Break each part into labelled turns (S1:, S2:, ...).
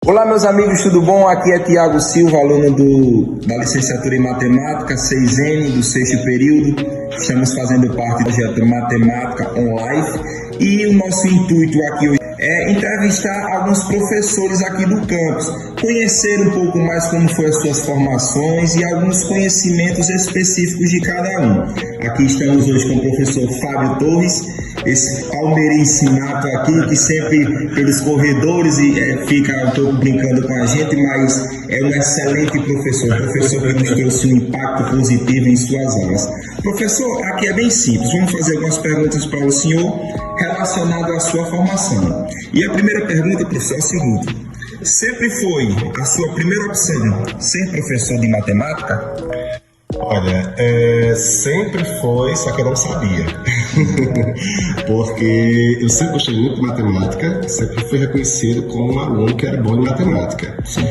S1: Olá, meus amigos, tudo bom? Aqui é Tiago Silva, aluno da licenciatura em Matemática 6N, do sexto período. Estamos fazendo parte do projeto Matemática On Life e o nosso intuito aqui hoje é entrevistar alguns professores aqui do campus, conhecer um pouco mais como foram as suas formações e alguns conhecimentos específicos de cada um. Aqui estamos hoje com o professor Fábio Torres, esse palmeirense nato aqui, que sempre pelos corredores fica um pouco brincando com a gente, mas é um excelente professor que nos trouxe um impacto positivo em suas aulas. Professor, aqui é bem simples, vamos fazer algumas perguntas para o senhor relacionadas à sua formação. E a primeira pergunta, professor, é a seguinte: sempre foi a sua primeira opção ser professor de matemática?
S2: Olha, sempre foi, só que eu não sabia. Porque eu sempre gostei muito de matemática, sempre fui reconhecido como um aluno que era bom em matemática.
S1: Sim.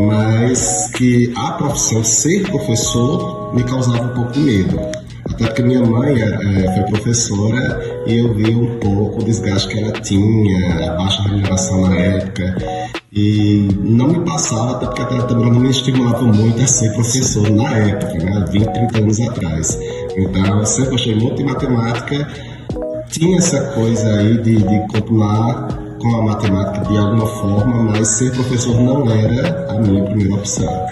S2: Mas que a profissão ser professor me causava um pouco de medo. Até porque minha mãe foi professora e eu vi um pouco o desgaste que ela tinha, a baixa remuneração na época. E não me passava, até porque ela também não me estimulava muito a ser professor na época, né, 20, 30 anos atrás. Então, eu sempre gostei muito de matemática, tinha essa coisa aí de continuar com a matemática de alguma forma, mas ser professor não era a minha primeira opção.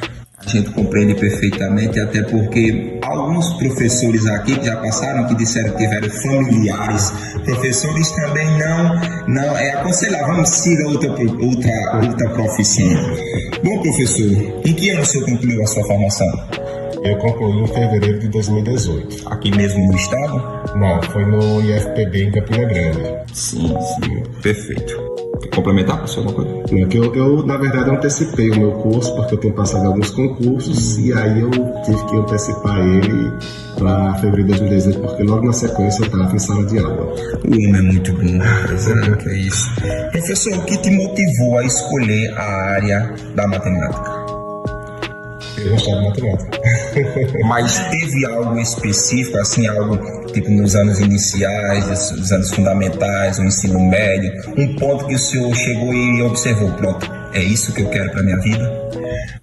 S1: A gente compreende perfeitamente, até porque alguns professores aqui que já passaram, que disseram que tiveram familiares, professores também não é aconselhável, vamos siga outra profissão. Bom, professor, em que ano o senhor concluiu a sua formação?
S2: Eu concluí em fevereiro de 2018.
S1: Aqui mesmo no estado?
S2: Não, foi no IFPB em Campina Grande.
S1: Sim, perfeito. Quer complementar, professor, alguma coisa?
S2: Eu, na verdade, antecipei o meu curso, porque eu tenho passado alguns concursos, e aí eu tive que antecipar ele para fevereiro de 2018, porque logo na sequência eu estava em sala de aula.
S1: O homem é muito bom, exato, é isso. Professor, o que te motivou a escolher a área da matemática?
S2: Eu gostava de matemática.
S1: Mas teve algo específico, assim, algo tipo nos anos iniciais, dos anos fundamentais, o ensino médio, um ponto que o senhor chegou e observou, pronto, é isso que eu quero para minha vida?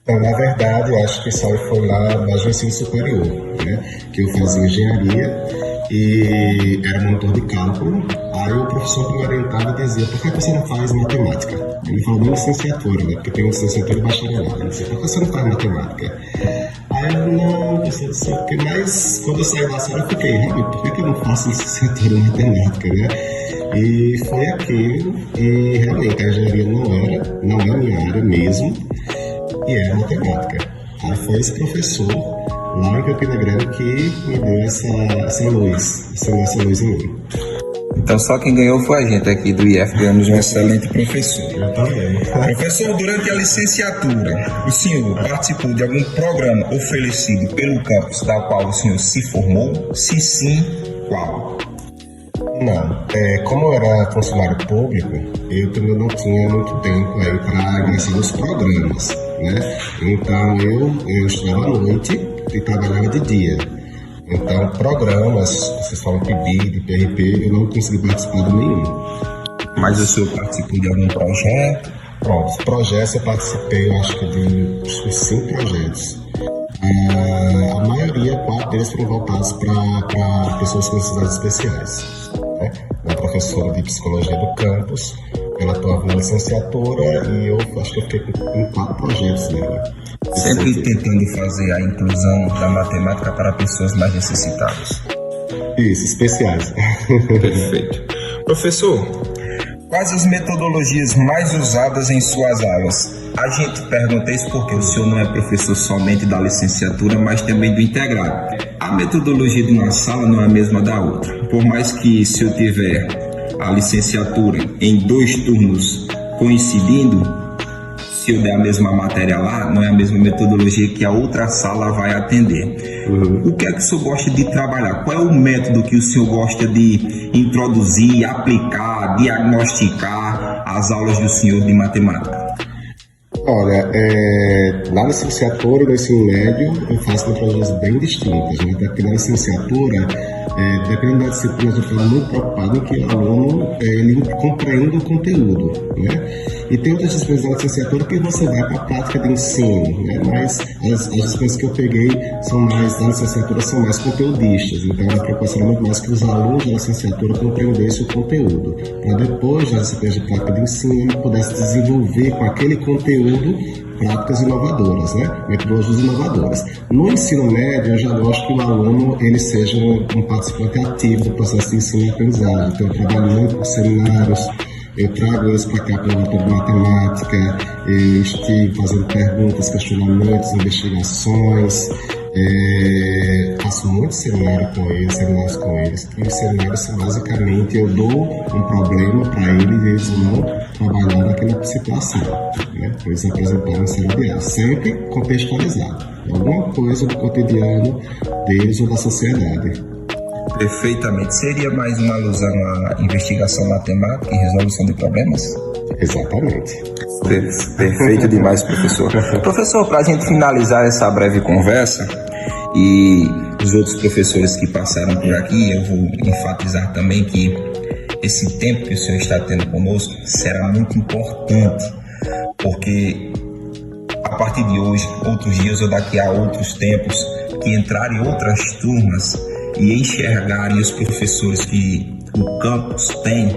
S2: Então, na verdade, eu acho que isso foi lá no ensino superior, né? Que eu fazia engenharia e era monitor de cálculo. Aí o professor que me orientava dizia: por que você não faz matemática? Ele falou nem licenciatura, né? Porque tem licenciatura e bacharelado. Ele disse: por que você não faz matemática? Aí eu não sei o que, mas quando eu saí da sala eu fiquei: por que eu não faço licenciatura em matemática, né? E foi aquilo, e realmente a engenharia não é a minha área mesmo, e era matemática. Aí foi esse professor lá em Campina Grande que me deu essa luz, acendeu essa luz em mim.
S1: Então só quem ganhou foi a gente aqui do IF, ganhamos um excelente professor.
S2: Eu também.
S1: Professor, durante a licenciatura, o senhor participou de algum programa oferecido pelo campus da qual o senhor se formou? Se sim, qual?
S2: Não, como eu era funcionário público, eu também não tinha muito tempo aí para ingressar nos programas, né? Então eu estudava à noite e trabalhava de dia. Então, programas, vocês falam PIBID, PRP, eu não consegui participar de nenhum.
S1: Mas o senhor participou de algum projeto?
S2: Pronto, os projetos eu participei, eu acho que de 5 projetos. A maioria, 4 deles foram voltados para pessoas com necessidades especiais. Né? Uma professora de psicologia do campus, ela atuava na licenciatura e eu acho que eu fiquei em 4 projetos dela.
S1: Sempre tentando fazer a inclusão da matemática para pessoas mais necessitadas.
S2: Isso, especiais.
S1: Perfeito. Professor, quais as metodologias mais usadas em suas aulas? A gente pergunta isso porque o senhor não é professor somente da licenciatura, mas também do integrado. A metodologia de uma sala não é a mesma da outra. Por mais que se eu tiver a licenciatura em 2 turnos coincidindo, se eu der a mesma matéria lá, não é a mesma metodologia que a outra sala vai atender. O que é que o senhor gosta de trabalhar? Qual é o método que o senhor gosta de introduzir, aplicar, diagnosticar as aulas do senhor de matemática?
S2: Olha, na licenciatura e no ensino médio eu faço metodologias bem distintas, né? Porque na licenciatura dependendo da disciplina, eu estou muito preocupado em que o aluno ele compreenda o conteúdo, né? E tem outras disciplinas da licenciatura que você vai para a prática de ensino, né? Mas as disciplinas que eu peguei da licenciatura são mais conteudistas, então a preocupação é muito mais que os alunos da licenciatura compreendessem o conteúdo, para depois, nas disciplinas de prática de ensino, ele pudesse desenvolver com aquele conteúdo práticas inovadoras, né? Metodologias inovadoras. No ensino médio, eu já gosto que o aluno ele seja um participante ativo do processo de ensino e aprendizagem. Então, eu trabalho muito com seminários, eu trago eles para cá para o laboratório de matemática, eu estive fazendo perguntas, questionamentos, investigações, faço muitos seminários com eles, e os seminários basicamente eu dou um problema para eles e eles vão trabalhar naquela situação, né? Eles apresentaram um cenário sempre contextualizado, alguma coisa do cotidiano deles ou da sociedade.
S1: Perfeitamente. Seria mais uma alusão à investigação matemática e resolução de problemas?
S2: Exatamente.
S1: Perfeito demais, professor. Professor, para a gente finalizar essa breve conversa, e os outros professores que passaram por aqui, eu vou enfatizar também que esse tempo que o senhor está tendo conosco será muito importante, porque a partir de hoje, outros dias ou daqui a outros tempos, que entrarem outras turmas e enxergarem os professores que o campus tem,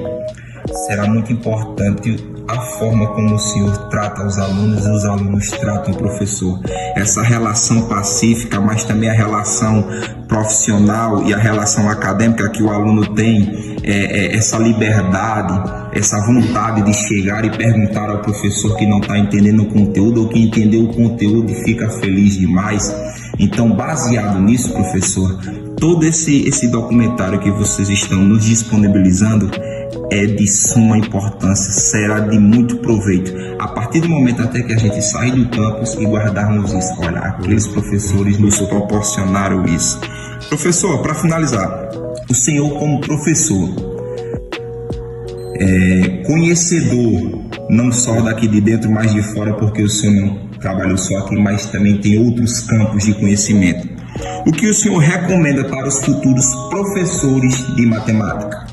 S1: será muito importante a forma como o senhor trata os alunos e os alunos tratam o professor. Essa relação pacífica, mas também a relação profissional e a relação acadêmica que o aluno tem, essa liberdade, essa vontade de chegar e perguntar ao professor que não está entendendo o conteúdo ou que entendeu o conteúdo e fica feliz demais. Então, baseado nisso, professor, todo esse documentário que vocês estão nos disponibilizando é de suma importância, será de muito proveito. A partir do momento até que a gente sair do campus e guardarmos isso, olha, aqueles professores nos proporcionaram isso. Professor, para finalizar, o senhor como professor, conhecedor, não só daqui de dentro, mas de fora, porque o senhor não trabalhou só aqui, mas também tem outros campos de conhecimento. O que o senhor recomenda para os futuros professores de matemática?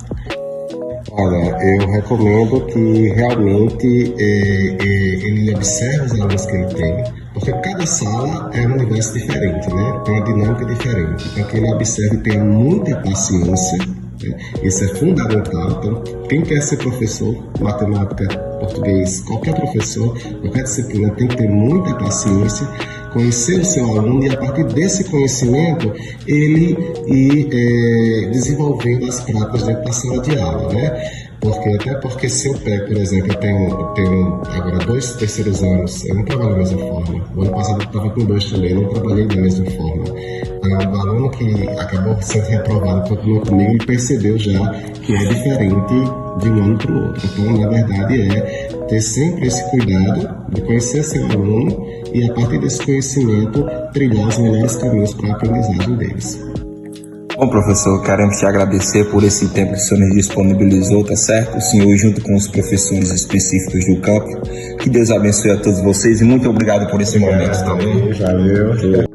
S2: Olha, eu recomendo que realmente ele observe os alunos que ele tem, porque cada sala é um universo diferente, né? Tem uma dinâmica diferente. Então, que ele observe e tenha muita paciência, né? Isso é fundamental. Então, quem quer ser professor, matemática, português, qualquer professor, qualquer disciplina, tem que ter muita paciência, conhecer o seu aluno e, a partir desse conhecimento, ele ir desenvolvendo as práticas dentro da sala de aula, né? Até porque se eu pego, por exemplo, eu tenho agora 2 terceiros anos, eu não trabalho da mesma forma. O ano passado eu estava com 2 também, não trabalhei da mesma forma. O aluno que acabou sendo reprovado continuou comigo e percebeu já que é diferente de um ano para o outro. Então, na verdade, ter sempre esse cuidado de conhecer seu aluno e, a partir desse conhecimento, trilhar os melhores caminhos para a aprendizagem deles.
S1: Bom, professor, queremos te agradecer por esse tempo que o senhor nos disponibilizou, tá certo? O senhor junto com os professores específicos do campo. Que Deus abençoe a todos vocês e muito obrigado por esse momento também.
S2: Valeu.